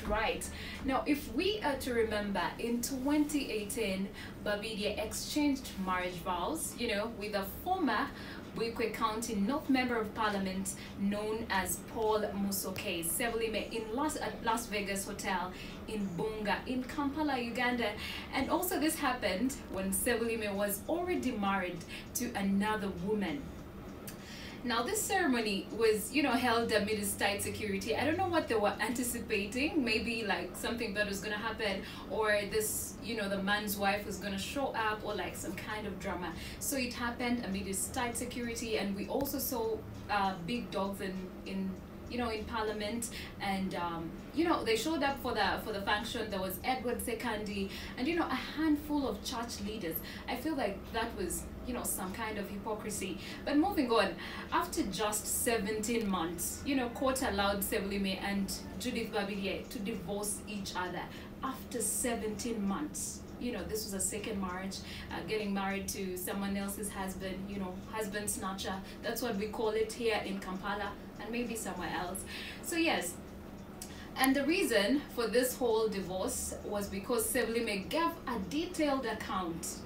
right. Now, if we are to remember, in 2018, Babirye exchanged marriage vows, with a former Babirye County North Member of Parliament known as Paul Musoke Sebulime in Las Vegas Hotel in Bunga in Kampala, Uganda. And also this happened when Sebulime was already married to another woman. Now, this ceremony was, held amidst tight security. I don't know what they were anticipating. Maybe like something bad was going to happen, or this, the man's wife was going to show up, or like some kind of drama. So it happened amidst tight security, and we also saw big dogs in Parliament, and they showed up for the function. There was Edward Sekandi, and a handful of church leaders. I feel like that was some kind of hypocrisy. But moving on, after just 17 months, court allowed Sebulime and Judith Babirye to divorce each other after 17 months. This was a second marriage, getting married to someone else's husband, husband snatcher. That's what we call it here in Kampala and maybe somewhere else. So yes, and the reason for this whole divorce was because Sebulime gave a detailed account,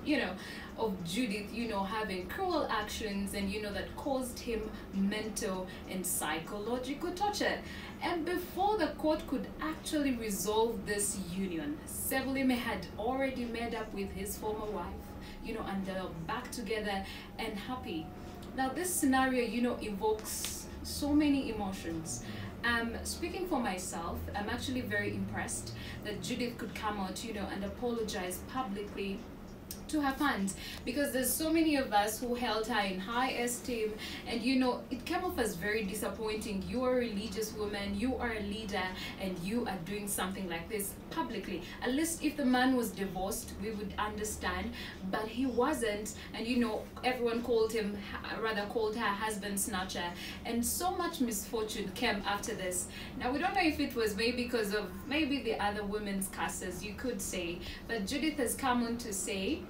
of Judith, having cruel actions and, that caused him mental and psychological torture. And before the court could actually resolve this union, Sebulime had already made up with his former wife, and they're back together and happy. Now, this scenario, evokes so many emotions. Speaking for myself, I'm actually very impressed that Judith could come out, and apologize publicly to her fans, because there's so many of us who held her in high esteem, and it came off as very disappointing. You are a religious woman, you are a leader, and you are doing something like this publicly. At least if the man was divorced, we would understand, but he wasn't, and everyone called her husband snatcher, and so much misfortune came after this. Now, we don't know if it was maybe because of the other women's curses, you could say, but Judith has come on to say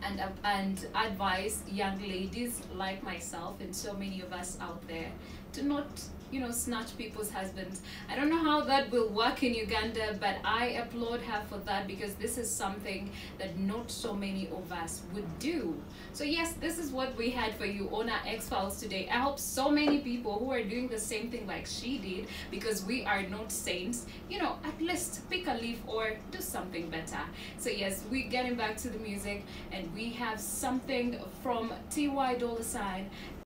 and advise young ladies like myself and so many of us out there to not snatch people's husbands. I don't know how that will work in Uganda, but I applaud her for that, because this is something that not so many of us would do. So yes, this is what we had for you on our X-Files today. I hope so many people who are doing the same thing like she did, because we are not saints, at least pick a leaf or do something better. So yes, we're getting back to the music, and we have something from Ty Dolla $ign